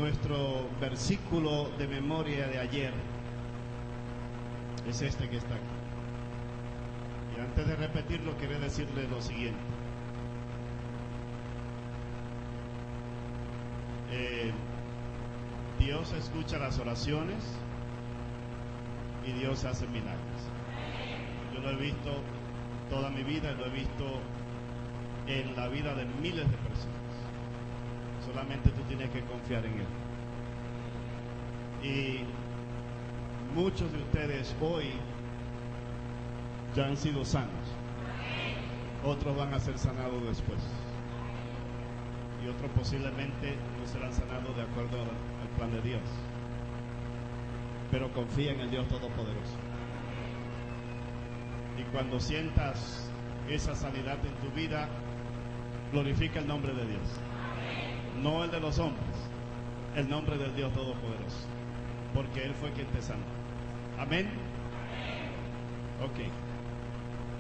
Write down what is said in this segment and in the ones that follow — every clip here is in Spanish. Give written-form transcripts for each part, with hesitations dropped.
Nuestro versículo de memoria de ayer es este que está aquí. Y antes de repetirlo, quiero decirle lo siguiente. Dios escucha las oraciones y Dios hace milagros. Yo lo he visto toda mi vida, lo he visto en la vida de miles de personas. Solamente tú tienes que confiar en Él. Y muchos de ustedes hoy ya han sido sanos. Otros van a ser sanados después. Y otros posiblemente no serán sanados de acuerdo al plan de Dios. Pero confía en el Dios Todopoderoso. Y cuando sientas esa sanidad en tu vida, glorifica el nombre de Dios. No el de los hombres, el nombre del Dios Todopoderoso, porque Él fue quien te sanó. Amén. Ok.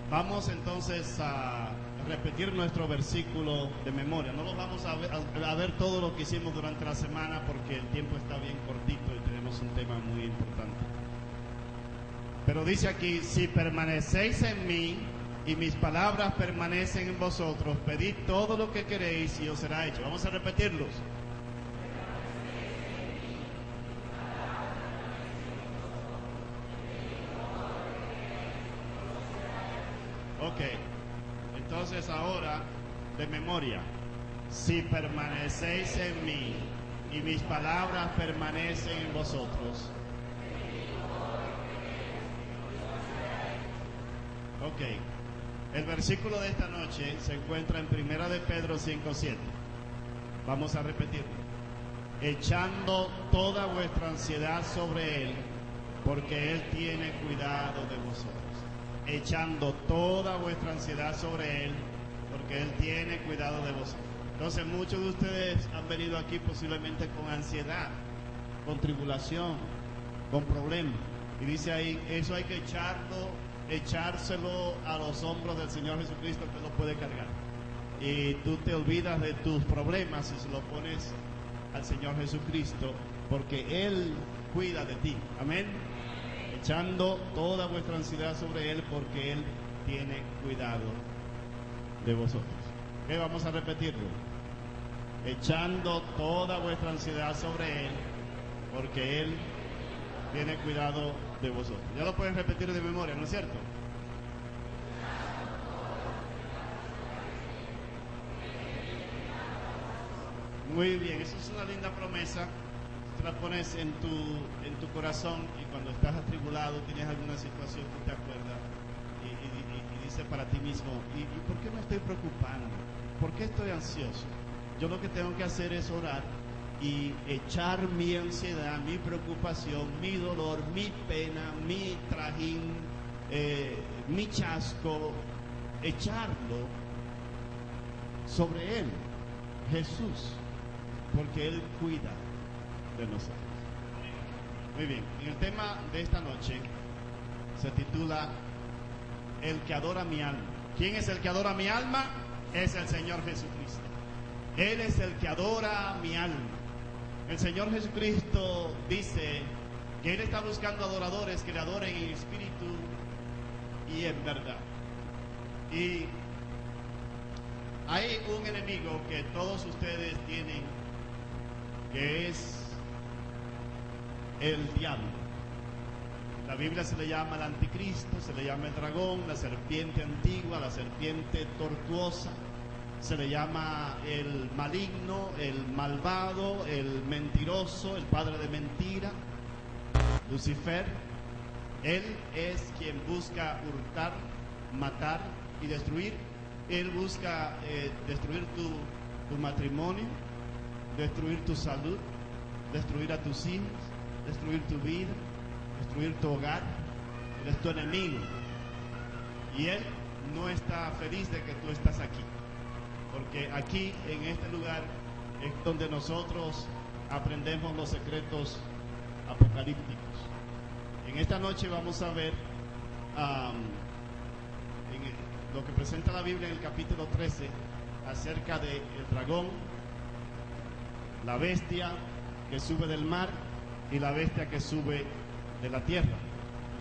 Vamos entonces a repetir nuestro versículo de memoria. No lo vamos a ver todo lo que hicimos durante la semana porque el tiempo está bien cortito y tenemos un tema muy importante. Pero dice aquí: si permanecéis en mí y mis palabras permanecen en vosotros, pedid todo lo que queréis y os será hecho. Vamos a repetirlos. Ok, entonces ahora de memoria: si permanecéis en mí y mis palabras permanecen en vosotros. Ok. El versículo de esta noche se encuentra en 1 de Pedro 5:7. Vamos a repetirlo. Echando toda vuestra ansiedad sobre Él, porque Él tiene cuidado de vosotros. Echando toda vuestra ansiedad sobre Él, porque Él tiene cuidado de vosotros. Entonces muchos de ustedes han venido aquí posiblemente con ansiedad, con tribulación, con problemas. Y dice ahí, eso hay que echárselo a los hombros del Señor Jesucristo, que lo puede cargar. Y tú te olvidas de tus problemas y se lo pones al Señor Jesucristo, porque Él cuida de ti. Amén. Echando toda vuestra ansiedad sobre Él, porque Él tiene cuidado de vosotros. ¿Qué? Vamos a repetirlo. Echando toda vuestra ansiedad sobre Él, porque Él tiene cuidado de vosotros. Ya lo pueden repetir de memoria, ¿no es cierto? Muy bien, eso es una linda promesa. Tú la pones en tu corazón, y cuando estás atribulado, tienes alguna situación, tú te acuerdas y dices para ti mismo: ¿y por qué me estoy preocupando? ¿Por qué estoy ansioso? Yo lo que tengo que hacer es orar y echar mi ansiedad, mi preocupación, mi dolor, mi pena, mi trajín, mi chasco, echarlo sobre Él, Jesús, porque Él cuida de nosotros. Muy bien, y el tema de esta noche se titula El que adora mi alma. ¿Quién es el que adora mi alma? Es el Señor Jesucristo. Él es el que adora mi alma. El Señor Jesucristo dice que Él está buscando adoradores que le adoren en espíritu y en verdad. Y hay un enemigo que todos ustedes tienen, que es el diablo. La Biblia se le llama el anticristo, se le llama el dragón, la serpiente antigua, la serpiente tortuosa. Se le llama el maligno, el malvado, el mentiroso, el padre de mentira, Lucifer. Él es quien busca hurtar, matar y destruir. Él busca destruir tu matrimonio, destruir tu salud, destruir a tus hijos, destruir tu vida, destruir tu hogar. Él es tu enemigo. Y Él no está feliz de que tú estás aquí. Porque aquí, en este lugar, es donde nosotros aprendemos los secretos apocalípticos. En esta noche vamos a ver lo que presenta la Biblia en el capítulo 13 acerca del dragón, la bestia que sube del mar y la bestia que sube de la tierra.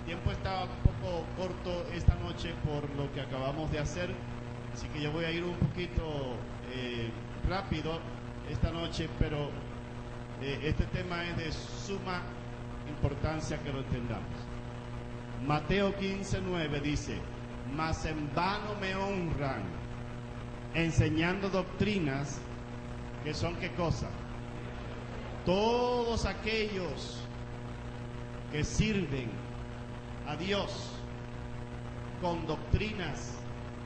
El tiempo está un poco corto esta noche por lo que acabamos de hacer, así que yo voy a ir un poquito rápido esta noche, pero este tema es de suma importancia que lo entendamos. Mateo 15:9 dice: mas en vano me honran, enseñando doctrinas que son ¿qué cosa? Todos aquellos que sirven a Dios con doctrinas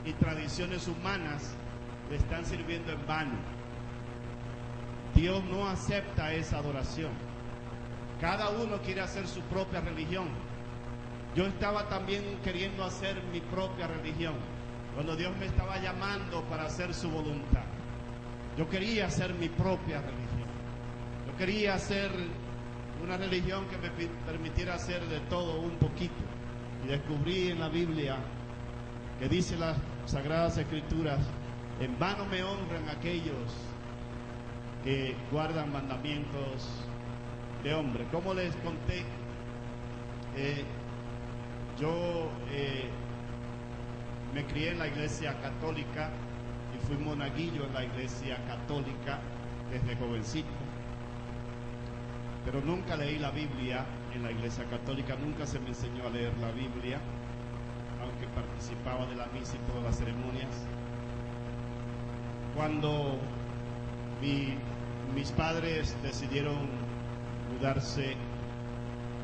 y tradiciones humanas le están sirviendo en vano. Dios no acepta esa adoración. Cada uno quiere hacer su propia religión. Yo estaba también queriendo hacer mi propia religión cuando Dios me estaba llamando para hacer su voluntad. Yo quería hacer mi propia religión. Yo quería hacer una religión que me permitiera hacer de todo un poquito. Y descubrí en la Biblia que dice las Sagradas Escrituras: en vano me honran aquellos que guardan mandamientos de hombre. Como les conté, yo me crié en la iglesia católica y fui monaguillo en la iglesia católica desde jovencito, pero nunca leí la Biblia en la iglesia católica, nunca se me enseñó a leer la Biblia, aunque participaba de la misa y todas las ceremonias. Cuando mis padres decidieron mudarse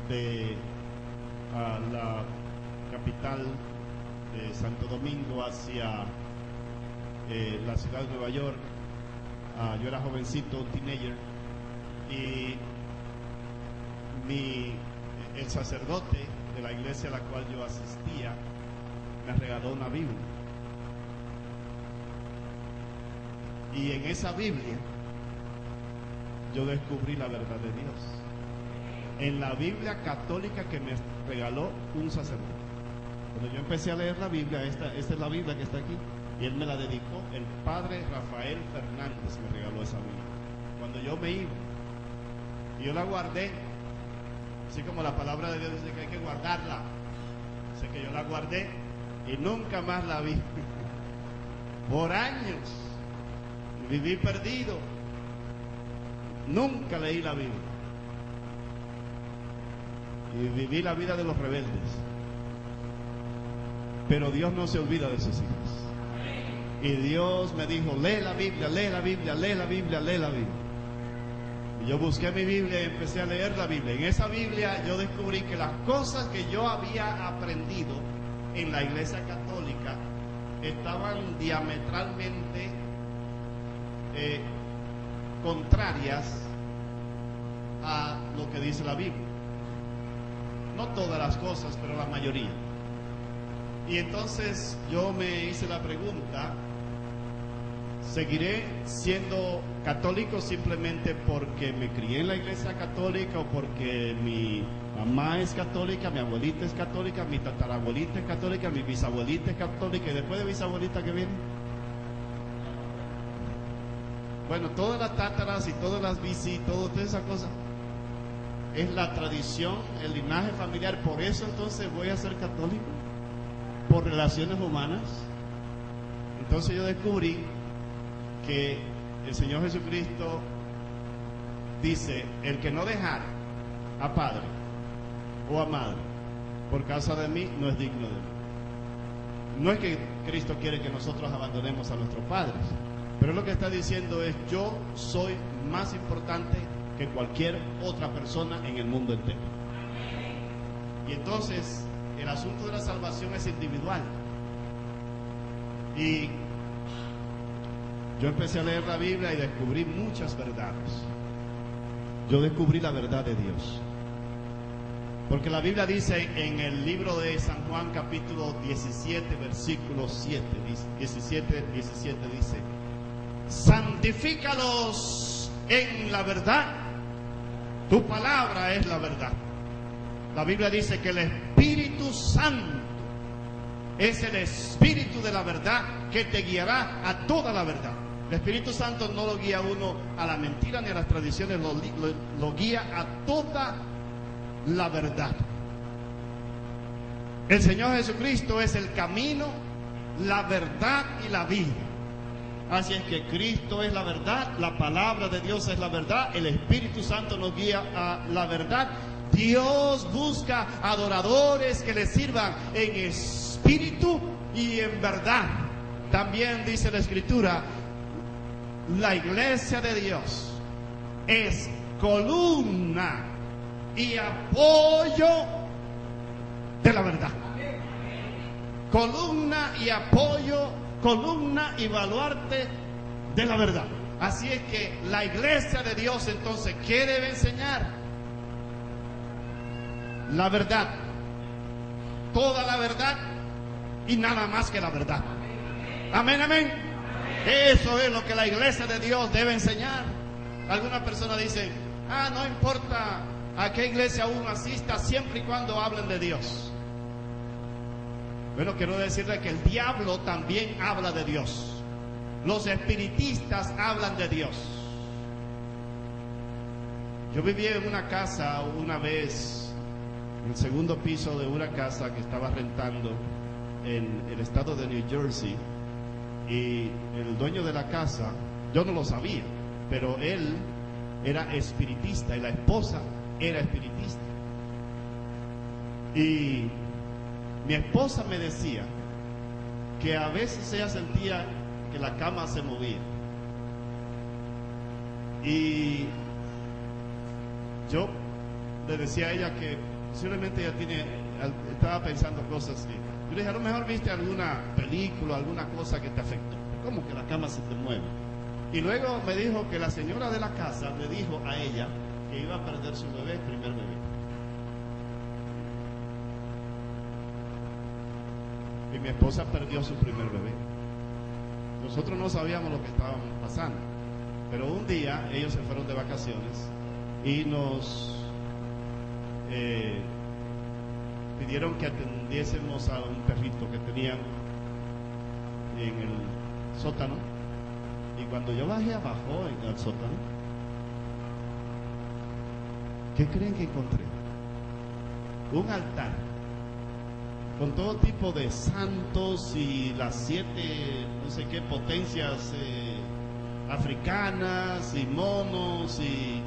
de la capital de Santo Domingo hacia la ciudad de Nueva York, yo era jovencito, teenager, y el sacerdote de la iglesia a la cual yo asistía me regaló una Biblia, y en esa Biblia yo descubrí la verdad de Dios. En la Biblia católica que me regaló un sacerdote. Cuando yo empecé a leer la Biblia, esta es la Biblia que está aquí, y él me la dedicó, el padre Rafael Fernández me regaló esa Biblia. Cuando yo me iba, y yo la guardé, así como la palabra de Dios dice que hay que guardarla, así que yo la guardé y nunca más la vi. Por años viví perdido, nunca leí la Biblia. Y viví la vida de los rebeldes. Pero Dios no se olvida de sus hijos. Y Dios me dijo: lee la Biblia, lee la Biblia, lee la Biblia, lee la Biblia. Y yo busqué mi Biblia y empecé a leer la Biblia. En esa Biblia yo descubrí que las cosas que yo había aprendido en la iglesia católica estaban diametralmente contrarias a lo que dice la Biblia. No todas las cosas, pero la mayoría. Y entonces yo me hice la pregunta: ¿seguiré siendo católico simplemente porque me crié en la iglesia católica, o porque mi mamá es católica, mi abuelita es católica, mi tatarabuelita es católica, mi bisabuelita es católica, y después de bisabuelita que viene? Bueno, todas las tátaras y todas las bici, todas esas cosas es la tradición, el linaje familiar. Por eso entonces voy a ser católico, por relaciones humanas. Entonces yo descubrí que el Señor Jesucristo dice: el que no dejara a padre o a madre por causa de mí no es digno de mí. No es que Cristo quiere que nosotros abandonemos a nuestros padres, pero lo que está diciendo es: yo soy más importante que cualquier otra persona en el mundo entero. Y entonces el asunto de la salvación es individual. Y yo empecé a leer la Biblia y descubrí muchas verdades. Yo descubrí la verdad de Dios, porque la Biblia dice en el libro de San Juan capítulo 17 versículo 7, 17 dice: santifícalos en la verdad, tu palabra es la verdad. La Biblia dice que el Espíritu Santo es el Espíritu de la verdad, que te guiará a toda la verdad. El Espíritu Santo no lo guía a uno a la mentira ni a las tradiciones, lo guía a toda la verdad. El Señor Jesucristo es el camino, la verdad y la vida. Así es que Cristo es la verdad, la palabra de Dios es la verdad, el Espíritu Santo nos guía a la verdad. Dios busca adoradores que le sirvan en espíritu y en verdad. También dice la Escritura, la iglesia de Dios es columna y apoyo de la verdad. Columna y apoyo, columna y baluarte de la verdad. Así es que la iglesia de Dios, entonces, ¿qué debe enseñar? La verdad, toda la verdad y nada más que la verdad. Amén, amén. Eso es lo que la iglesia de Dios debe enseñar. Algunas personas dicen, no importa a qué iglesia uno asista, siempre y cuando hablen de Dios. Bueno, quiero decirle que el diablo también habla de Dios. Los espiritistas hablan de Dios. Yo vivía en una casa una vez, en el segundo piso de una casa que estaba rentando en el estado de New Jersey, y el dueño de la casa, yo no lo sabía, pero él era espiritista y la esposa era espiritista. Y mi esposa me decía que a veces ella sentía que la cama se movía. Y yo le decía a ella que posiblemente ella estaba pensando cosas que... Yo le dije, a lo mejor viste alguna película, alguna cosa que te afectó. ¿Cómo que la cama se te mueve? Y luego me dijo que la señora de la casa le dijo a ella que iba a perder su bebé, el primer bebé. Y mi esposa perdió su primer bebé. Nosotros no sabíamos lo que estaba pasando, pero un día ellos se fueron de vacaciones y nos pidieron que atendiésemos a un perrito que tenían en el sótano. Y cuando yo bajé abajo en el sótano, ¿qué creen que encontré? Un altar con todo tipo de santos y las 7, no sé qué, potencias africanas y monos y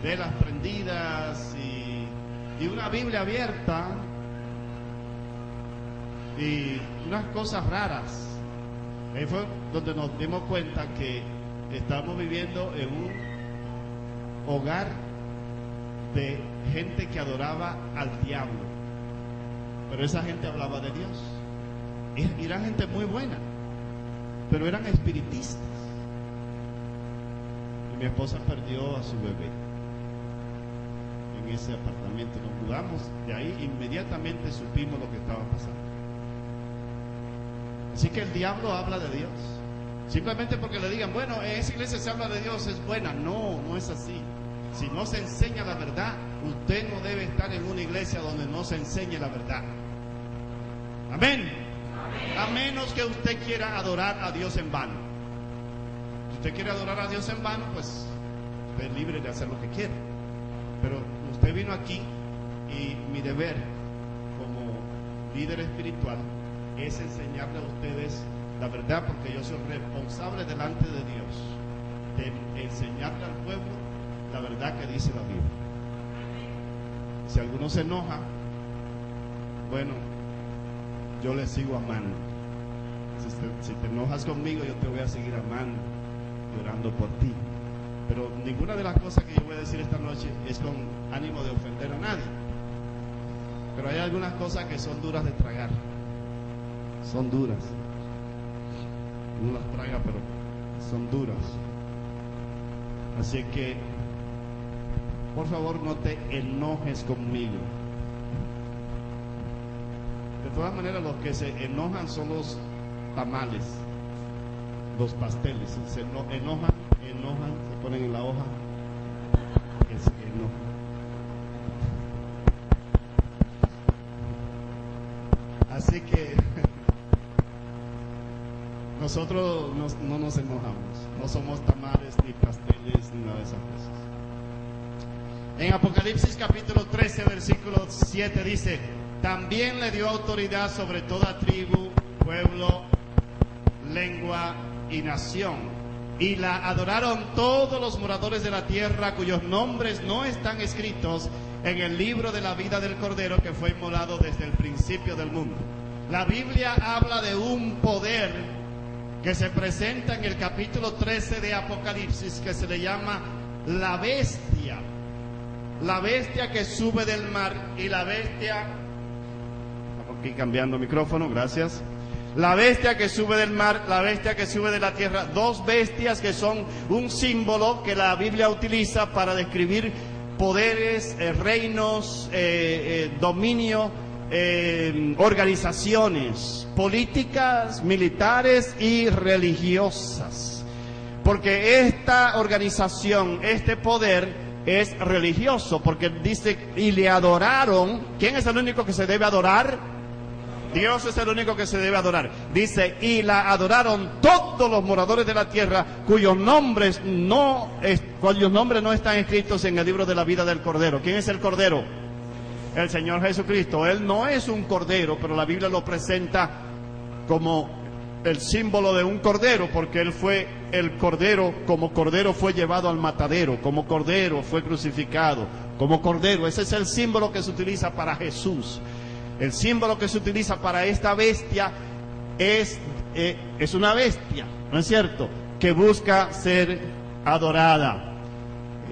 velas prendidas y una Biblia abierta y unas cosas raras. Ahí fue donde nos dimos cuenta que estamos viviendo en un hogar de gente que adoraba al diablo. Pero esa gente hablaba de Dios. Y eran gente muy buena, pero eran espiritistas. Y mi esposa perdió a su bebé en ese apartamento. Nos mudamos de ahí, inmediatamente supimos lo que estaba pasando. Así que el diablo habla de Dios. Simplemente porque le digan, bueno, en esa iglesia se habla de Dios, es buena. No, no es así. Si no se enseña la verdad, usted no debe estar en una iglesia donde no se enseñe la verdad. Amén. Amén. A menos que usted quiera adorar a Dios en vano. Si usted quiere adorar a Dios en vano, pues usted es libre de hacer lo que quiera. Pero usted vino aquí y mi deber como líder espiritual es enseñarle a ustedes la verdad, porque yo soy responsable delante de Dios de enseñarle al pueblo la verdad que dice la Biblia. Si alguno se enoja, bueno, yo le sigo amando. Si te enojas conmigo, yo te voy a seguir amando, llorando por ti. Pero ninguna de las cosas que yo voy a decir esta noche es con ánimo de ofender a nadie. Pero hay algunas cosas que son duras de tragar. Son duras. Uno las traga, pero son duras. Así que, por favor, no te enojes conmigo. De todas maneras, los que se enojan son los tamales, los pasteles. Se enojan, se ponen en la hoja, que se enojan. Así que nosotros no nos enojamos, no somos tamales ni pasteles ni nada de esas cosas. En Apocalipsis capítulo 13, versículo 7 dice: también le dio autoridad sobre toda tribu, pueblo, lengua y nación. Y la adoraron todos los moradores de la tierra, cuyos nombres no están escritos en el libro de la vida del Cordero, que fue inmolado desde el principio del mundo. La Biblia habla de un poder que se presenta en el capítulo 13 de Apocalipsis, que se le llama la bestia. La bestia que sube del mar y la bestia... Estamos aquí cambiando micrófono, gracias. La bestia que sube del mar, la bestia que sube de la tierra. Dos bestias que son un símbolo que la Biblia utiliza para describir poderes, reinos, dominio, organizaciones políticas, militares y religiosas. Porque esta organización, este poder es religioso, porque dice, y le adoraron. ¿Quién es el único que se debe adorar? Dios es el único que se debe adorar. Dice, y la adoraron todos los moradores de la tierra, cuyos nombres no están escritos en el libro de la vida del Cordero. ¿Quién es el Cordero? El Señor Jesucristo. Él no es un cordero, pero la Biblia lo presenta como el símbolo de un cordero, porque Él fue el cordero. Como cordero fue llevado al matadero, como cordero fue crucificado, como cordero. Ese es el símbolo que se utiliza para Jesús. El símbolo que se utiliza para esta bestia es una bestia, ¿no es cierto?, que busca ser adorada.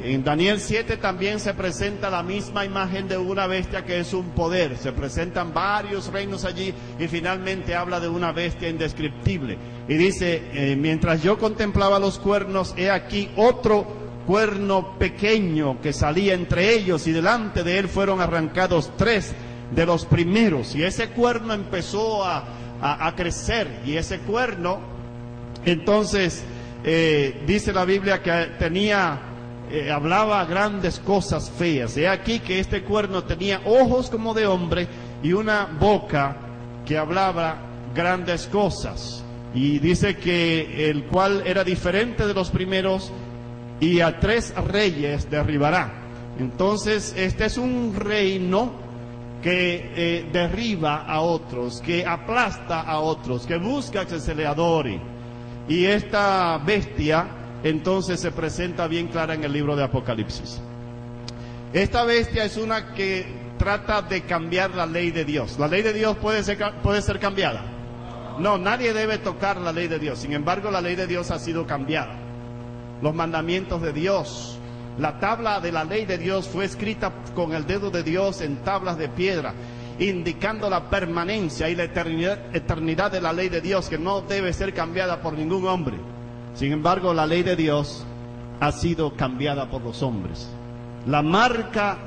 En Daniel 7 también se presenta la misma imagen de una bestia que es un poder. Se presentan varios reinos allí y finalmente habla de una bestia indescriptible. Y dice, mientras yo contemplaba los cuernos, he aquí otro cuerno pequeño que salía entre ellos, y delante de él fueron arrancados 3 de los primeros, y ese cuerno empezó a crecer, y ese cuerno entonces dice la Biblia que tenía, hablaba grandes cosas feas. He aquí que este cuerno tenía ojos como de hombre y una boca que hablaba grandes cosas, y dice que el cual era diferente de los primeros, y a 3 reyes derribará. Entonces este es un reino que derriba a otros, que aplasta a otros, que busca que se le adore. Y esta bestia entonces se presenta bien clara en el libro de Apocalipsis. Esta bestia es una que trata de cambiar la ley de Dios. ¿La ley de Dios puede ser cambiada? No, nadie debe tocar la ley de Dios. Sin embargo, la ley de Dios ha sido cambiada. Los mandamientos de Dios, la tabla de la ley de Dios fue escrita con el dedo de Dios en tablas de piedra, indicando la permanencia y la eternidad de la ley de Dios, que no debe ser cambiada por ningún hombre. Sin embargo, la ley de Dios ha sido cambiada por los hombres. La marca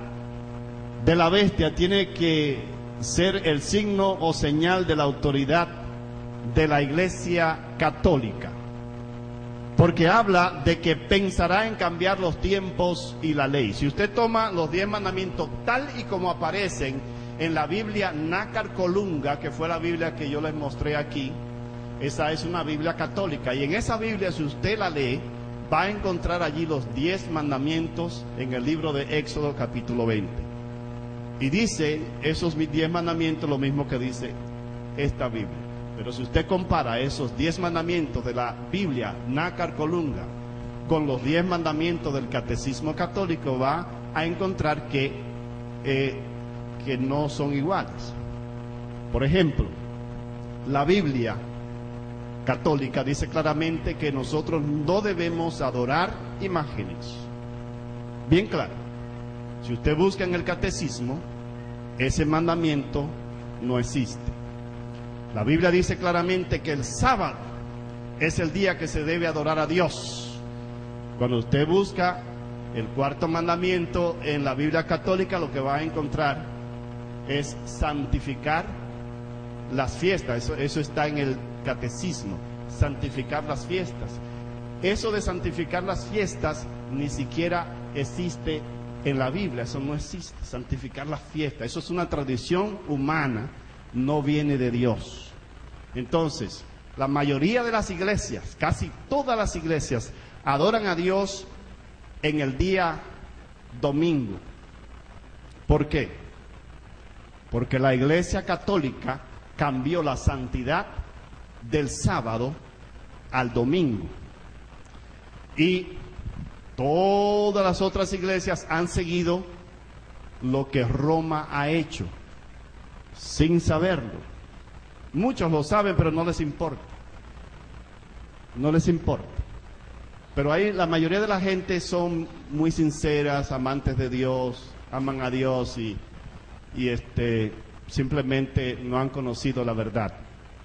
de la bestia tiene que ser el signo o señal de la autoridad de la Iglesia católica, porque habla de que pensará en cambiar los tiempos y la ley. Si usted toma los 10 mandamientos tal y como aparecen en la Biblia Nácar Colunga, que fue la Biblia que yo les mostré aquí, esa es una Biblia católica, y en esa Biblia, si usted la lee, va a encontrar allí los 10 mandamientos en el libro de Éxodo capítulo 20. Y dice esos 10 mandamientos lo mismo que dice esta Biblia. Pero si usted compara esos 10 mandamientos de la Biblia Nácar Colunga con los 10 mandamientos del Catecismo Católico, va a encontrar que no son iguales. Por ejemplo, la Biblia católica dice claramente que nosotros no debemos adorar imágenes. Bien claro. Si usted busca en el Catecismo, ese mandamiento no existe. La Biblia dice claramente que el sábado es el día que se debe adorar a Dios. Cuando usted busca el 4.º mandamiento en la Biblia católica, lo que va a encontrar es santificar las fiestas. Eso está en el Catecismo, santificar las fiestas. Eso de santificar las fiestas ni siquiera existe en la Biblia, eso no existe, santificar las fiestas. Eso es una tradición humana, no viene de Dios. Entonces, la mayoría de las iglesias, casi todas las iglesias, adoran a Dios en el día domingo. ¿Por qué? Porque la Iglesia Católica cambió la santidad del sábado al domingo. Y todas las otras iglesias han seguido lo que Roma ha hecho, sin saberlo. Muchos lo saben, pero no les importa. No les importa. Pero ahí la mayoría de la gente son muy sinceras, amantes de Dios, aman a Dios y simplemente no han conocido la verdad.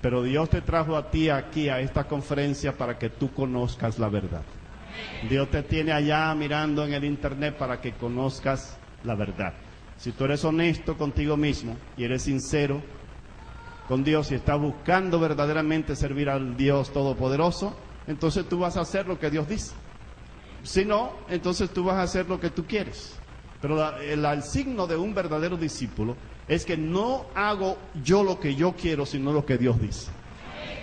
Pero Dios te trajo a ti aquí a esta conferencia para que tú conozcas la verdad. Dios te tiene allá mirando en el internet para que conozcas la verdad. Si tú eres honesto contigo mismo y eres sincero con Dios y estás buscando verdaderamente servir al Dios Todopoderoso, entonces tú vas a hacer lo que Dios dice. Si no, entonces tú vas a hacer lo que tú quieres. Pero el signo de un verdadero discípulo es que no hago yo lo que yo quiero, sino lo que Dios dice.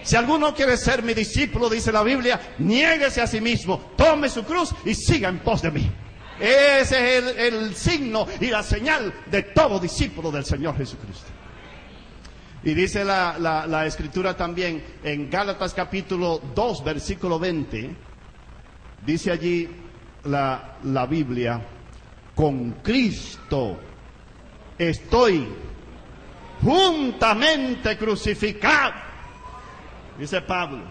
Si alguno quiere ser mi discípulo, dice la Biblia, niéguese a sí mismo, tome su cruz y siga en pos de mí. Ese es el signo y la señal de todo discípulo del Señor Jesucristo. Y dice la Escritura también en Gálatas capítulo 2, versículo 20, dice allí la Biblia: con Cristo estoy juntamente crucificado, dice Pablo,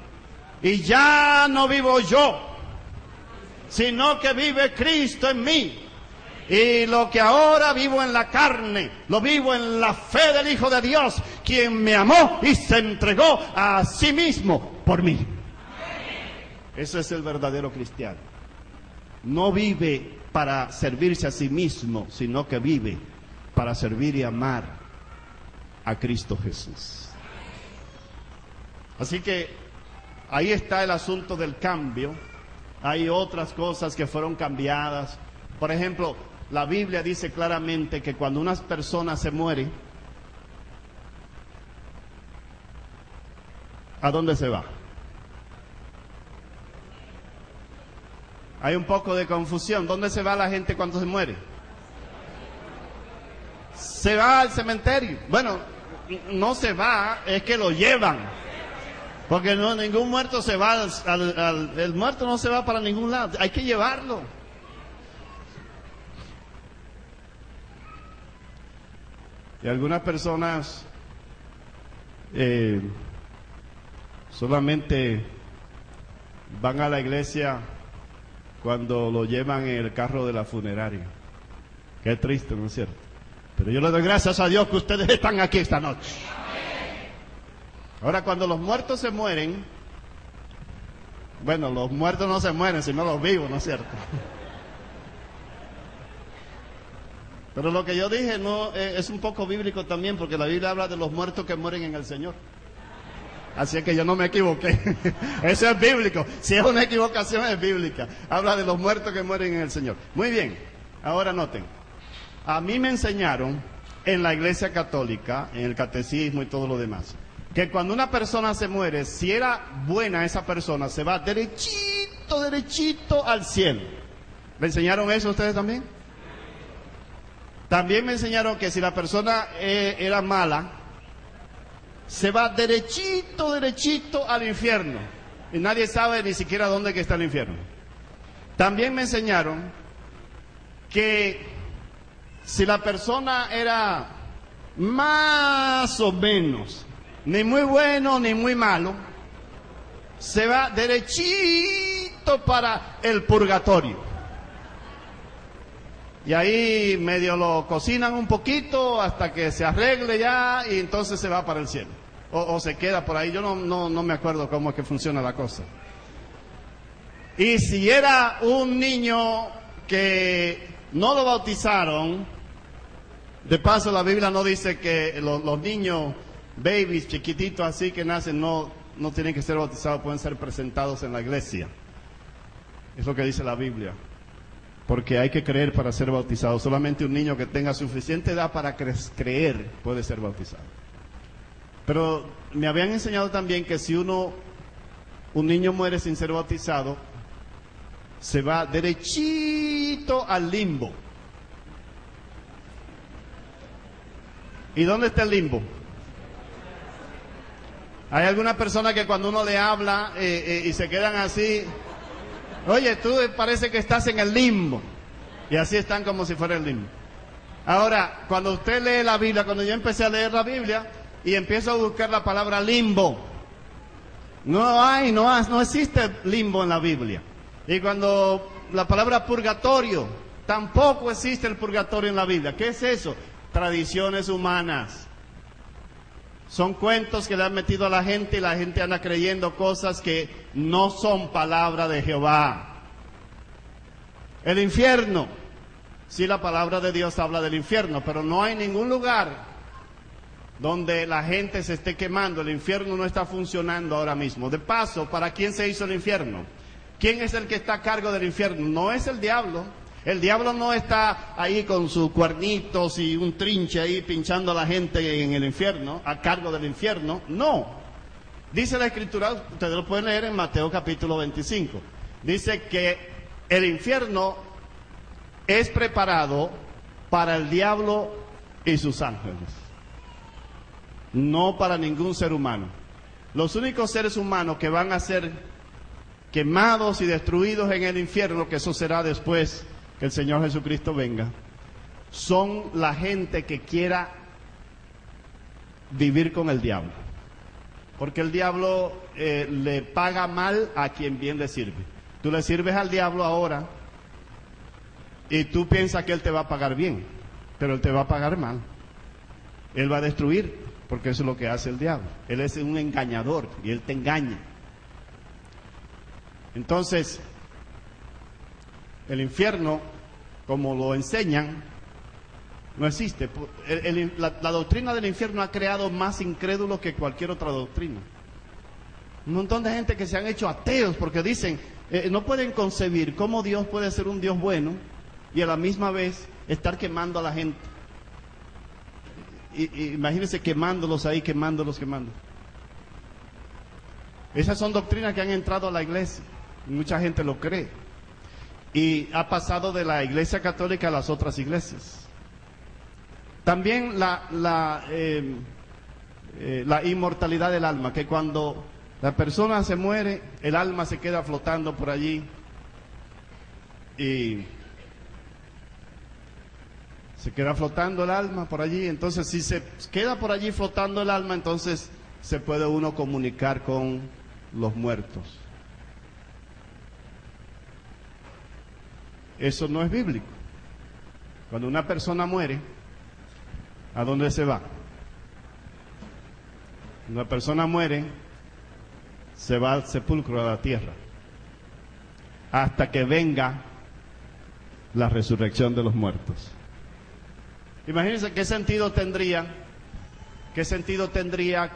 y ya no vivo yo, sino que vive Cristo en mí. Y lo que ahora vivo en la carne, lo vivo en la fe del Hijo de Dios, quien me amó y se entregó a sí mismo por mí. Ese es el verdadero cristiano. No vive para servirse a sí mismo, sino que vive para servir y amar a Cristo Jesús. Así que ahí está el asunto del cambio. Hay otras cosas que fueron cambiadas. Por ejemplo, la Biblia dice claramente que cuando una persona se muere, ¿a dónde se va? Hay un poco de confusión. ¿Dónde se va la gente cuando se muere? Se va al cementerio. Bueno, no se va, es que lo llevan. Porque no, ningún muerto se va el muerto no se va para ningún lado. Hay que llevarlo. Y algunas personas solamente van a la iglesia cuando lo llevan en el carro de la funeraria. Qué triste, ¿no es cierto? Pero yo le doy gracias a Dios que ustedes están aquí esta noche. Ahora, cuando los muertos se mueren, bueno, los muertos no se mueren, sino los vivos, ¿no es cierto? Pero lo que yo dije no es un poco bíblico también, porque la Biblia habla de los muertos que mueren en el Señor. Así que yo no me equivoqué. Eso es bíblico. Si es una equivocación, es bíblica. Habla de los muertos que mueren en el Señor. Muy bien. Ahora noten. A mí me enseñaron en la Iglesia Católica, en el catecismo y todo lo demás, que cuando una persona se muere, si era buena esa persona, se va derechito al cielo. ¿Me enseñaron eso a ustedes también? También me enseñaron que si la persona era mala, se va derechito al infierno. Y nadie sabe ni siquiera dónde que está el infierno. También me enseñaron que si la persona era más o menos, ni muy bueno ni muy malo, se va derechito para el purgatorio. Y ahí medio lo cocinan un poquito hasta que se arregle ya y entonces se va para el cielo. O se queda por ahí. Yo no me acuerdo cómo es que funciona la cosa. Y si era un niño que no lo bautizaron, de paso la Biblia no dice que los niños, babies, chiquititos así que nacen, no tienen que ser bautizados, pueden ser presentados en la iglesia. Es lo que dice la Biblia. Porque hay que creer para ser bautizado. Solamente un niño que tenga suficiente edad para creer puede ser bautizado. Pero me habían enseñado también que si uno un niño muere sin ser bautizado, se va derechito al limbo. ¿Y dónde está el limbo? Hay algunas personas que cuando uno le habla y se quedan así, oye, tú parece que estás en el limbo. Y así están como si fuera el limbo. Ahora, cuando usted lee la Biblia, cuando yo empecé a leer la Biblia y empiezo a buscar la palabra limbo, no existe limbo en la Biblia. Y cuando la palabra purgatorio, tampoco existe el purgatorio en la Biblia. ¿Qué es eso? Tradiciones humanas. Son cuentos que le han metido a la gente y la gente anda creyendo cosas que no son palabra de Jehová. El infierno, sí, la palabra de Dios habla del infierno, pero no hay ningún lugar donde la gente se esté quemando. El infierno no está funcionando ahora mismo. De paso, ¿para quién se hizo el infierno? ¿Quién es el que está a cargo del infierno? No es el diablo. El diablo no está ahí con sus cuernitos y un trinche ahí pinchando a la gente en el infierno, a cargo del infierno. No. Dice la Escritura, ustedes lo pueden leer en Mateo capítulo 25. Dice que el infierno es preparado para el diablo y sus ángeles. No para ningún ser humano. Los únicos seres humanos que van a ser quemados y destruidos en el infierno, que eso será después que el Señor Jesucristo venga, son la gente que quiera vivir con el diablo. Porque el diablo le paga mal a quien bien le sirve. Tú le sirves al diablo ahora y tú piensas que él te va a pagar bien, pero él te va a pagar mal. Él va a destruir, porque eso es lo que hace el diablo. Él es un engañador y él te engaña. Entonces, el infierno, como lo enseñan, no existe. La doctrina del infierno ha creado más incrédulos que cualquier otra doctrina. Un montón de gente que se han hecho ateos porque dicen, no pueden concebir cómo Dios puede ser un Dios bueno y a la misma vez estar quemando a la gente. Imagínense quemándolos ahí, quemándolos. Esas son doctrinas que han entrado a la iglesia. Mucha gente lo cree. Y ha pasado de la iglesia católica a las otras iglesias. También la inmortalidad del alma, que cuando la persona se muere, el alma se queda flotando por allí. Y se queda flotando el alma por allí. Entonces, si se queda por allí flotando el alma, entonces se puede uno comunicar con los muertos. Eso no es bíblico. Cuando una persona muere, ¿a dónde se va? Cuando una persona muere, se va al sepulcro, a la tierra, hasta que venga la resurrección de los muertos. Imagínense qué sentido tendría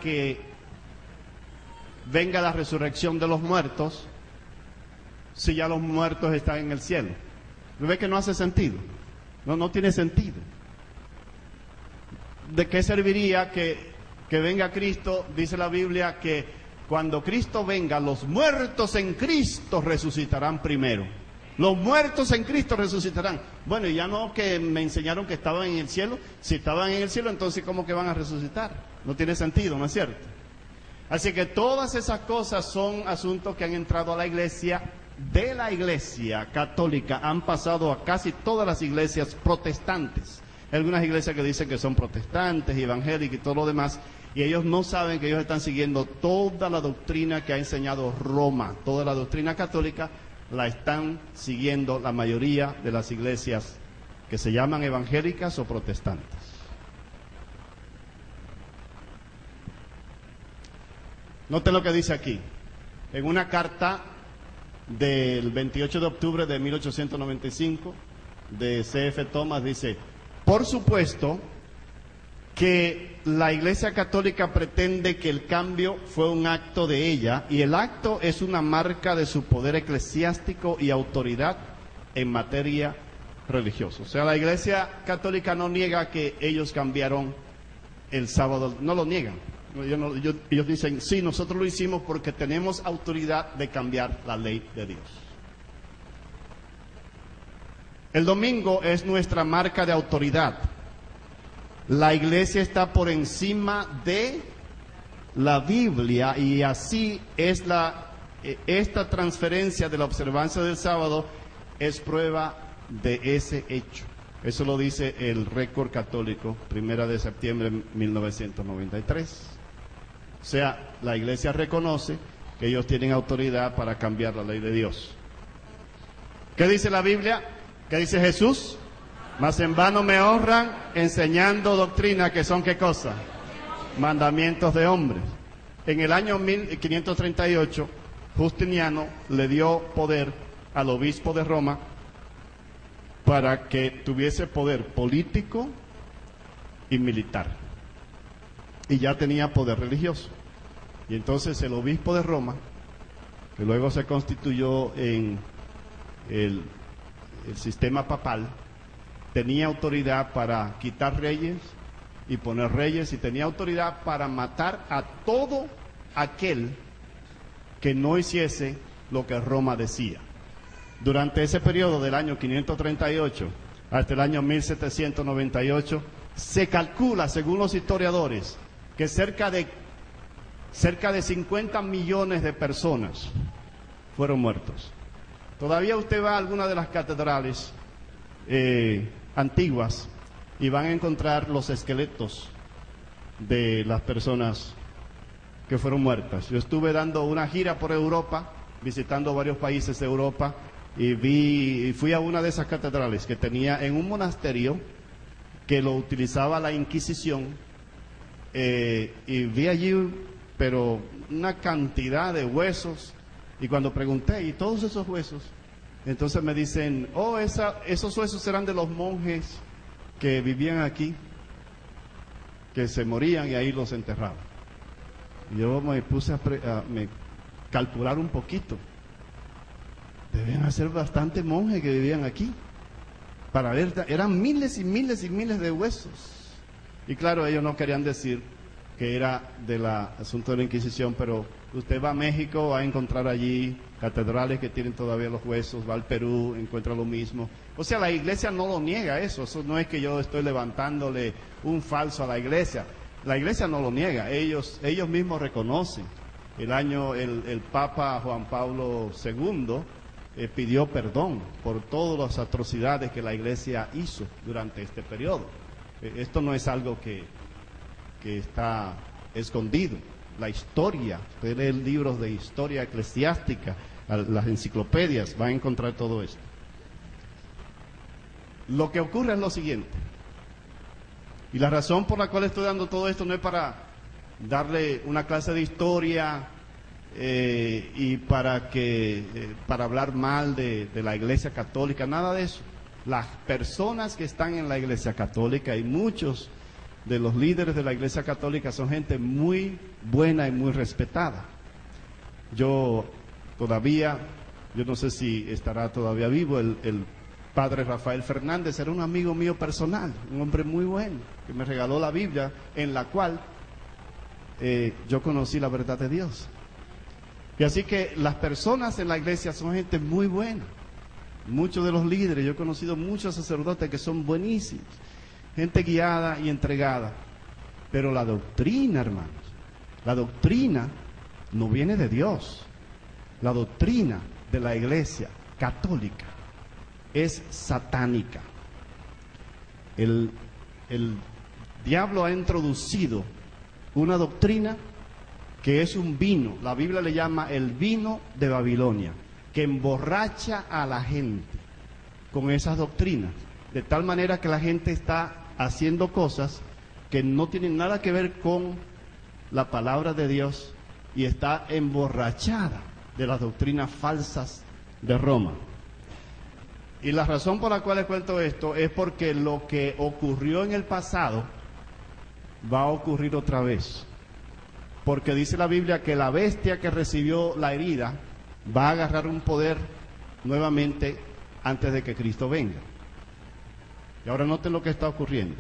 que venga la resurrección de los muertos si ya los muertos están en el cielo. ¿Ve que no hace sentido? No tiene sentido. ¿De qué serviría que venga Cristo? Dice la Biblia que cuando Cristo venga, los muertos en Cristo resucitarán primero. Los muertos en Cristo resucitarán. Bueno, y ya no que me enseñaron que estaban en el cielo. Si estaban en el cielo, entonces ¿cómo que van a resucitar? No tiene sentido, ¿no es cierto? Así que todas esas cosas son asuntos que han entrado a la iglesia. De la iglesia católica han pasado a casi todas las iglesias protestantes. Hay algunas iglesias que dicen que son protestantes y evangélicas y todo lo demás, y ellos no saben que ellos están siguiendo toda la doctrina que ha enseñado Roma. Toda la doctrina católica la están siguiendo la mayoría de las iglesias que se llaman evangélicas o protestantes. Noten lo que dice aquí. En una carta del 28 de octubre de 1895 de C.F. Thomas dice: por supuesto que la Iglesia Católica pretende que el cambio fue un acto de ella, y el acto es una marca de su poder eclesiástico y autoridad en materia religiosa. O sea, la Iglesia Católica no niega que ellos cambiaron el sábado, no lo niegan. Ellos dicen, sí, nosotros lo hicimos porque tenemos autoridad de cambiar la ley de Dios. El domingo es nuestra marca de autoridad. La iglesia está por encima de la Biblia y así es esta transferencia de la observancia del sábado es prueba de ese hecho. Eso lo dice el récord católico, 1 de septiembre de 1993. O sea, la iglesia reconoce que ellos tienen autoridad para cambiar la ley de Dios. ¿Qué dice la Biblia? ¿Qué dice Jesús? Mas en vano me honran enseñando doctrina que son ¿qué cosa? Mandamientos de hombres. En el año 1538, Justiniano le dio poder al obispo de Roma para que tuviese poder político y militar. Y ya tenía poder religioso. Y entonces el obispo de Roma, que luego se constituyó en el sistema papal, tenía autoridad para quitar reyes y poner reyes, y tenía autoridad para matar a todo aquel que no hiciese lo que Roma decía. Durante ese periodo del año 538 hasta el año 1798, se calcula, según los historiadores, que cerca de 50 millones de personas fueron muertos. Todavía usted va a alguna de las catedrales antiguas y van a encontrar los esqueletos de las personas que fueron muertas. Yo estuve dando una gira por Europa, visitando varios países de Europa, y fui a una de esas catedrales que tenía en un monasterio que lo utilizaba la Inquisición, y vi allí, pero una cantidad de huesos, y cuando pregunté, ¿y todos esos huesos? Entonces me dicen, oh, esos huesos eran de los monjes que vivían aquí, que se morían y ahí los enterraban. Y yo me puse a calcular un poquito. Debían ser bastantes monjes que vivían aquí. Para ver, eran miles y miles y miles de huesos. Y claro, ellos no querían decir que era del asunto de la Inquisición, pero usted va a México, va a encontrar allí catedrales que tienen todavía los huesos, va al Perú, encuentra lo mismo. O sea, la iglesia no lo niega eso no es que yo estoy levantándole un falso a la iglesia no lo niega, ellos mismos reconocen. El Papa Juan Pablo II pidió perdón por todas las atrocidades que la iglesia hizo durante este periodo. Esto no es algo que está escondido. La historia, usted lee libros de historia eclesiástica, las enciclopedias, va a encontrar todo esto. Lo que ocurre es lo siguiente, y la razón por la cual estoy dando todo esto no es para darle una clase de historia y para hablar mal de la Iglesia Católica, nada de eso. Las personas que están en la Iglesia Católica y muchos de los líderes de la Iglesia Católica son gente muy buena y muy respetada. Yo no sé si estará todavía vivo el padre Rafael Fernández, era un amigo mío personal, un hombre muy bueno, que me regaló la Biblia, en la cual yo conocí la verdad de Dios. Y así que las personas en la iglesia son gente muy buena. Muchos de los líderes, yo he conocido muchos sacerdotes que son buenísimos, gente guiada y entregada. Pero la doctrina, hermanos, la doctrina no viene de Dios. La doctrina de la iglesia católica es satánica. El diablo ha introducido una doctrina que es un vino, la Biblia le llama el vino de Babilonia, que emborracha a la gente con esas doctrinas, de tal manera que la gente está haciendo cosas que no tienen nada que ver con la palabra de Dios y está emborrachada de las doctrinas falsas de Roma. Y la razón por la cual les cuento esto es porque lo que ocurrió en el pasado va a ocurrir otra vez. Porque dice la Biblia que la bestia que recibió la herida va a agarrar un poder nuevamente antes de que Cristo venga. Y ahora noten lo que está ocurriendo.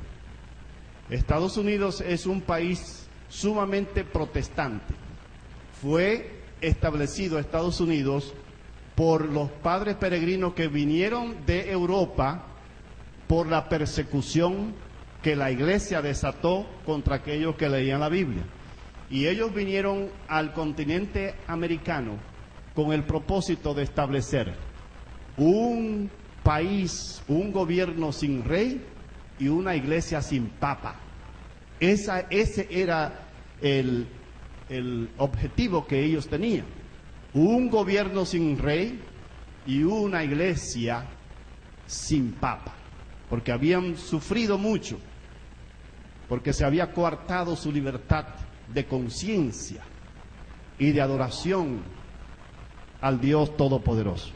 Estados Unidos es un país sumamente protestante. Fue establecido Estados Unidos por los padres peregrinos que vinieron de Europa por la persecución que la iglesia desató contra aquellos que leían la Biblia. Y ellos vinieron al continente americano con el propósito de establecer un país, un gobierno sin rey y una iglesia sin papa. Ese era el objetivo que ellos tenían. Un gobierno sin rey y una iglesia sin papa, porque habían sufrido mucho, porque se había coartado su libertad de conciencia y de adoración al Dios Todopoderoso.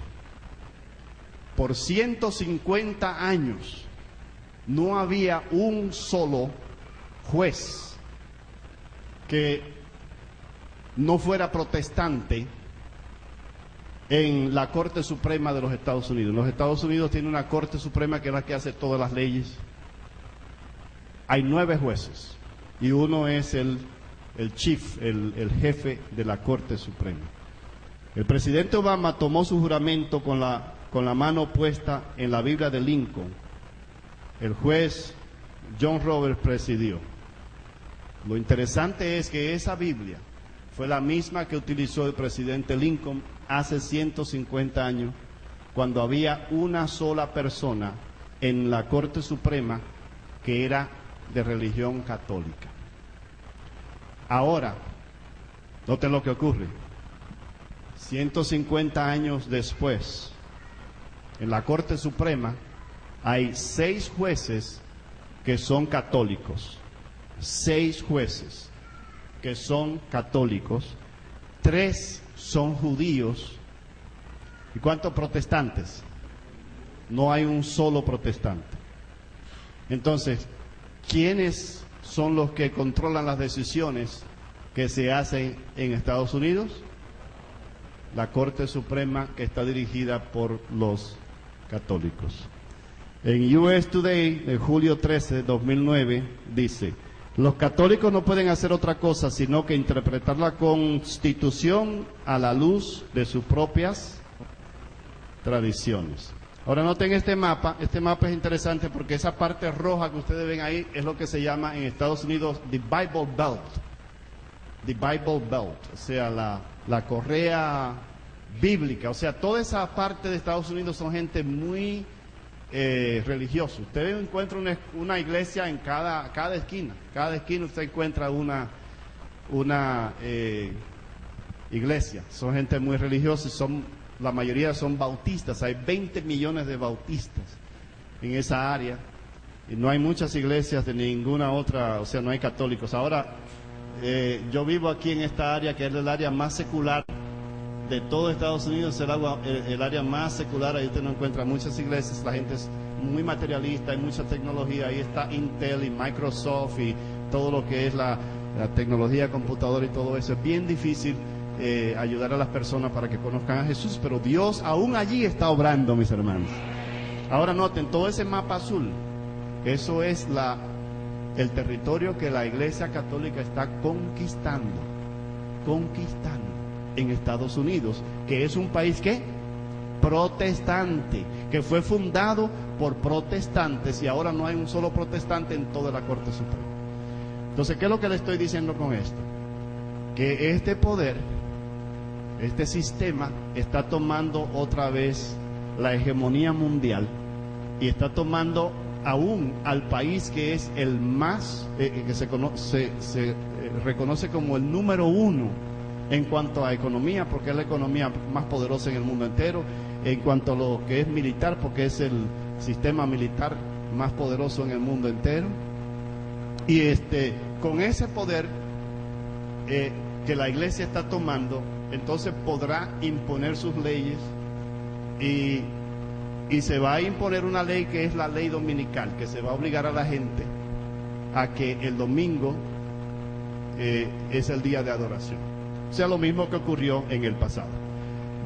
Por 150 años no había un solo juez que no fuera protestante en la Corte Suprema de los Estados Unidos. Los Estados Unidos tienen una Corte Suprema que es la que hace todas las leyes. Hay 9 jueces y uno es el jefe de la Corte Suprema. El presidente Obama tomó su juramento con la mano puesta en la Biblia de Lincoln. El juez John Roberts presidió. Lo interesante es que esa Biblia fue la misma que utilizó el presidente Lincoln hace 150 años, cuando había una sola persona en la Corte Suprema que era de religión católica. Ahora, noten lo que ocurre. 150 años después, en la Corte Suprema hay 6 jueces que son católicos. 6 jueces que son católicos, 3 son judíos. ¿Y cuántos protestantes? No hay un solo protestante. Entonces, ¿quiénes son los que controlan las decisiones que se hacen en Estados Unidos? La Corte Suprema, que está dirigida por los católicos. En US Today, de julio 13, 2009, dice: los católicos no pueden hacer otra cosa sino que interpretar la Constitución a la luz de sus propias tradiciones. Ahora noten este mapa es interesante porque esa parte roja que ustedes ven ahí es lo que se llama en Estados Unidos the Bible Belt. The Bible Belt, o sea, la correa bíblica. O sea, toda esa parte de Estados Unidos son gente muy religiosa. Usted encuentra una iglesia en cada esquina. Cada esquina usted encuentra una iglesia. Son gente muy religiosa y la mayoría son bautistas. Hay 20 millones de bautistas en esa área. Y no hay muchas iglesias de ninguna otra, o sea, no hay católicos. Ahora, yo vivo aquí en esta área que es el área más secular de todo Estados Unidos, el área más secular. Ahí usted no encuentra muchas iglesias, la gente es muy materialista, hay mucha tecnología, ahí está Intel y Microsoft y todo lo que es la tecnología computadora y todo eso. Es bien difícil ayudar a las personas para que conozcan a Jesús, pero Dios aún allí está obrando, mis hermanos. Ahora noten, todo ese mapa azul, eso es el territorio que la Iglesia Católica está conquistando en Estados Unidos, que es un país que protestante, que fue fundado por protestantes y ahora no hay un solo protestante en toda la Corte Suprema. Entonces, ¿qué es lo que le estoy diciendo con esto? Que este poder, este sistema está tomando otra vez la hegemonía mundial y está tomando aún al país que es el más, que se reconoce como el número 1 en cuanto a economía, porque es la economía más poderosa en el mundo entero, en cuanto a lo que es militar, porque es el sistema militar más poderoso en el mundo entero. Y con ese poder que la iglesia está tomando, entonces podrá imponer sus leyes y se va a imponer una ley que es la ley dominical, que se va a obligar a la gente a que el domingo es el día de adoración. O sea, lo mismo que ocurrió en el pasado.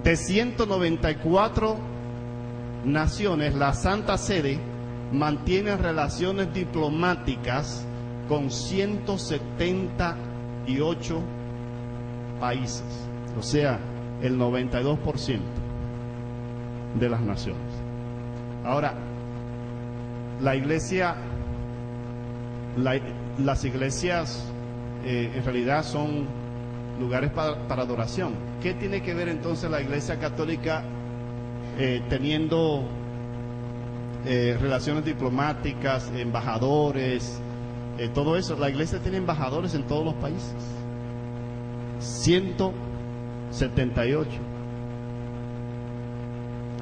De 194 naciones, la Santa Sede mantiene relaciones diplomáticas con 170 198 países, o sea, el 92% de las naciones. Ahora, la iglesia, las iglesias en realidad son lugares para adoración. ¿Qué tiene que ver entonces la iglesia católica teniendo relaciones diplomáticas, embajadores, todo eso? La iglesia tiene embajadores en todos los países, 178.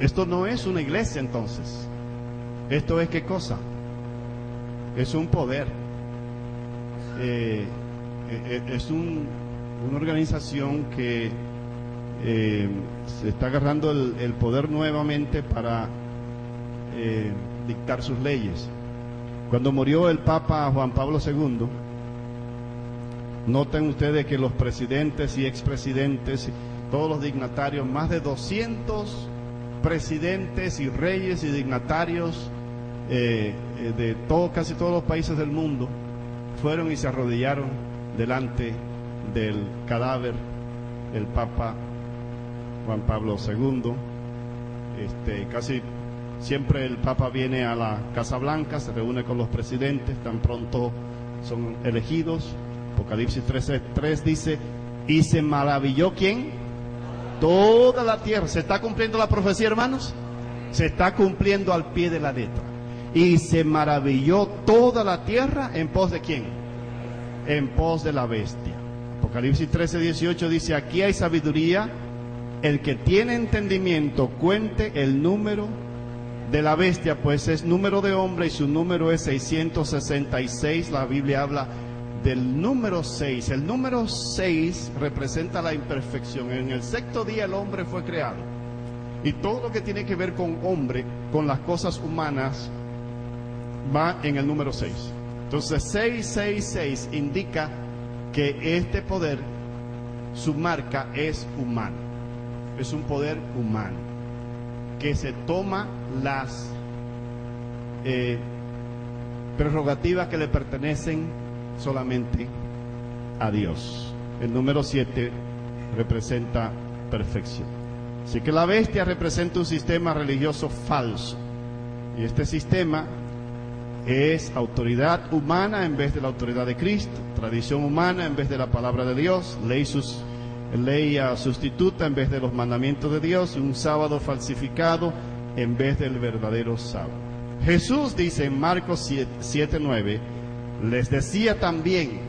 Esto no es una iglesia entonces. Esto es ¿qué cosa? Es un poder. Es una organización que se está agarrando el poder nuevamente para dictar sus leyes. Cuando murió el Papa Juan Pablo II, noten ustedes que los presidentes y expresidentes, todos los dignatarios, más de 200 presidentes y reyes y dignatarios de casi todos los países del mundo, fueron y se arrodillaron delante del cadáver del Papa Juan Pablo II. Casi siempre el Papa viene a la Casa Blanca, se reúne con los presidentes, tan pronto son elegidos. Apocalipsis 13:3 dice: y se maravilló ¿quién? Toda la tierra. ¿Se está cumpliendo la profecía, hermanos? Se está cumpliendo al pie de la letra. Y se maravilló toda la tierra en pos de ¿quién? En pos de la bestia. Apocalipsis 13:18 dice: aquí hay sabiduría, el que tiene entendimiento cuente el número de la bestia, pues es número de hombre y su número es 666. La Biblia habla del número 6. El número 6 representa la imperfección. En el sexto día el hombre fue creado, y todo lo que tiene que ver con hombre, con las cosas humanas, va en el número 6. Entonces 666 indica que este poder, su marca es humano. Es un poder humano que se toma las prerrogativas que le pertenecen solamente a Dios. El número 7 representa perfección. Así que la bestia representa un sistema religioso falso, y este sistema es autoridad humana en vez de la autoridad de Cristo, tradición humana en vez de la palabra de Dios, ley sustituta en vez de los mandamientos de Dios, un sábado falsificado en vez del verdadero sábado. Jesús dice en Marcos 7:9, les decía también: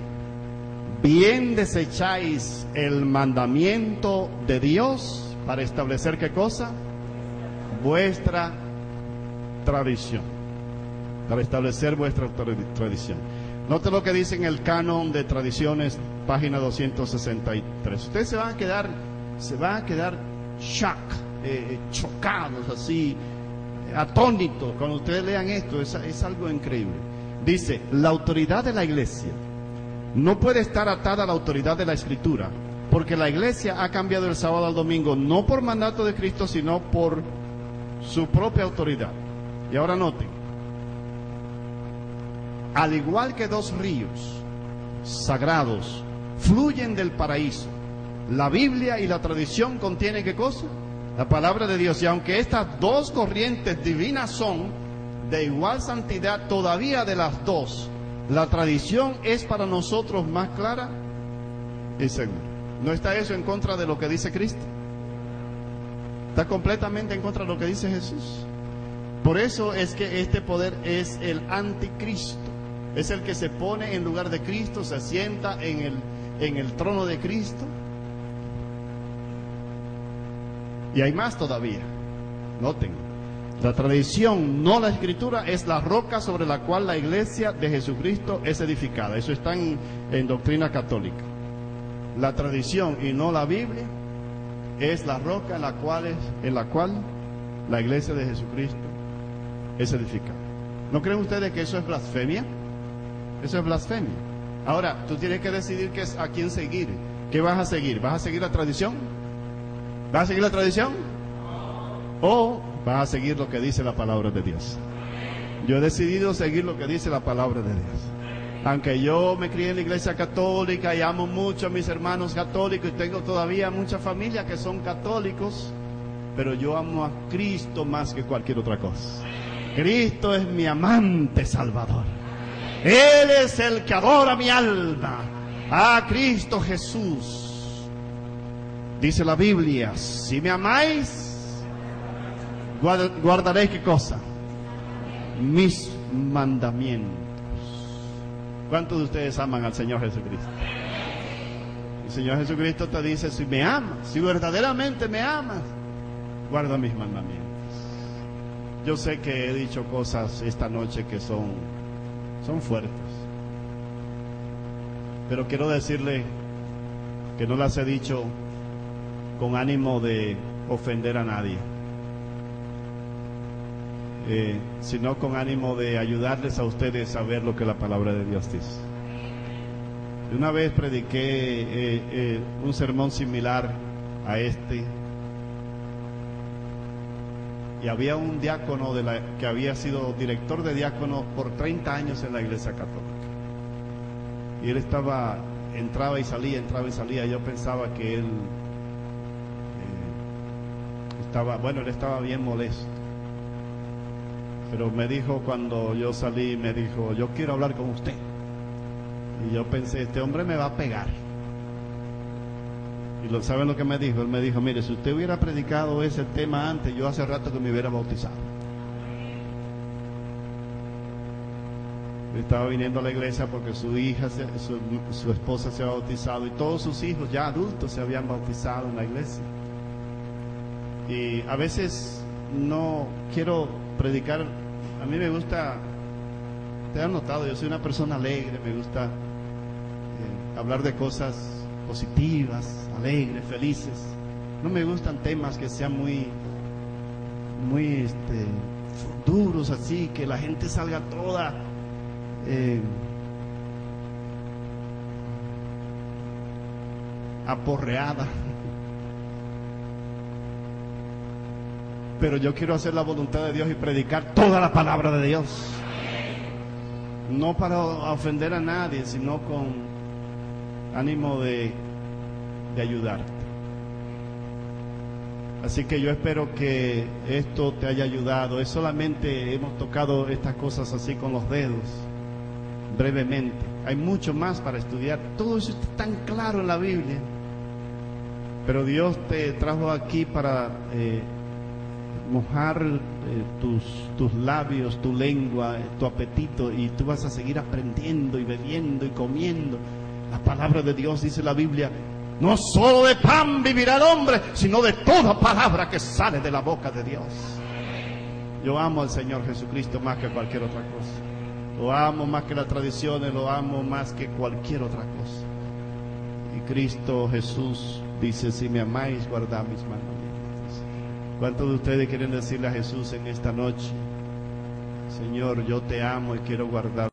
bien desecháis el mandamiento de Dios para establecer ¿qué cosa? Vuestra tradición. Para establecer vuestra tradición. Note lo que dice en el canon de tradiciones, página 263. Ustedes se van a quedar chocados, así, atónitos cuando ustedes lean esto. Es algo increíble. Dice: la autoridad de la iglesia no puede estar atada a la autoridad de la escritura, porque la iglesia ha cambiado el sábado al domingo no por mandato de Cristo, sino por su propia autoridad. Y ahora noten: al igual que dos ríos sagrados fluyen del paraíso, la Biblia y la tradición contienen ¿qué cosa? La palabra de Dios. Y aunque estas dos corrientes divinas son de igual santidad, todavía de las dos, la tradición es para nosotros más clara y segura. ¿No está eso en contra de lo que dice Cristo? Está completamente en contra de lo que dice Jesús. Por eso es que este poder es el anticristo. Es el que se pone en lugar de Cristo, se sienta en el trono de Cristo. Y hay más todavía. Noten: la tradición, no la escritura, es la roca sobre la cual la iglesia de Jesucristo es edificada. Eso está en doctrina católica. La tradición y no la Biblia es la roca en la cual la iglesia de Jesucristo es edificada. ¿No creen ustedes que eso es blasfemia? Eso es blasfemia. Ahora, tú tienes que decidir a quién seguir. ¿Qué vas a seguir? ¿Vas a seguir la tradición? ¿Vas a seguir la tradición? ¿O vas a seguir lo que dice la palabra de Dios? Yo he decidido seguir lo que dice la palabra de Dios. Aunque yo me crié en la iglesia católica y amo mucho a mis hermanos católicos y tengo todavía mucha familia que son católicos, pero yo amo a Cristo más que cualquier otra cosa. Cristo es mi amante salvador. Él es el que adora mi alma. A Cristo Jesús. Dice la Biblia, si me amáis, guardaréis ¿qué cosa? Mis mandamientos. ¿Cuántos de ustedes aman al Señor Jesucristo? El Señor Jesucristo te dice, si me amas, si verdaderamente me amas, guarda mis mandamientos. Yo sé que he dicho cosas esta noche que son fuertes, pero quiero decirle que no las he dicho con ánimo de ofender a nadie, sino con ánimo de ayudarles a ustedes a ver lo que la palabra de Dios dice. Una vez prediqué un sermón similar a este, y había un diácono que había sido director de diácono por 30 años en la iglesia católica. Y él entraba y salía. Yo pensaba que él él estaba bien molesto. Pero me dijo, cuando yo salí, me dijo, yo quiero hablar con usted. Y yo pensé, este hombre me va a pegar. Y ¿saben lo que me dijo? Él me dijo, mire, si usted hubiera predicado ese tema antes, yo hace rato que me hubiera bautizado. Yo estaba viniendo a la iglesia porque su hija, su esposa se había bautizado, y todos sus hijos ya adultos se habían bautizado en la iglesia. Y a veces no quiero predicar. A mí me gusta, te han notado, yo soy una persona alegre, me gusta hablar de cosas positivas, alegres, felices. No me gustan temas que sean muy duros, así que la gente salga toda aporreada. Pero yo quiero hacer la voluntad de Dios y predicar toda la palabra de Dios, no para ofender a nadie, sino con ánimo de ayudarte. Así que yo espero que esto te haya ayudado. Es solamente hemos tocado estas cosas así con los dedos, brevemente. Hay mucho más para estudiar. Todo eso está tan claro en la Biblia. Pero Dios te trajo aquí para mojar tus labios, tu lengua, tu apetito, y tú vas a seguir aprendiendo y bebiendo y comiendo. La palabra de Dios, dice la Biblia, no solo de pan vivirá el hombre, sino de toda palabra que sale de la boca de Dios. Yo amo al Señor Jesucristo más que cualquier otra cosa. Lo amo más que las tradiciones, lo amo más que cualquier otra cosa. Y Cristo Jesús dice, si me amáis, guardad mis mandamientos. ¿Cuántos de ustedes quieren decirle a Jesús en esta noche, Señor, yo te amo y quiero guardar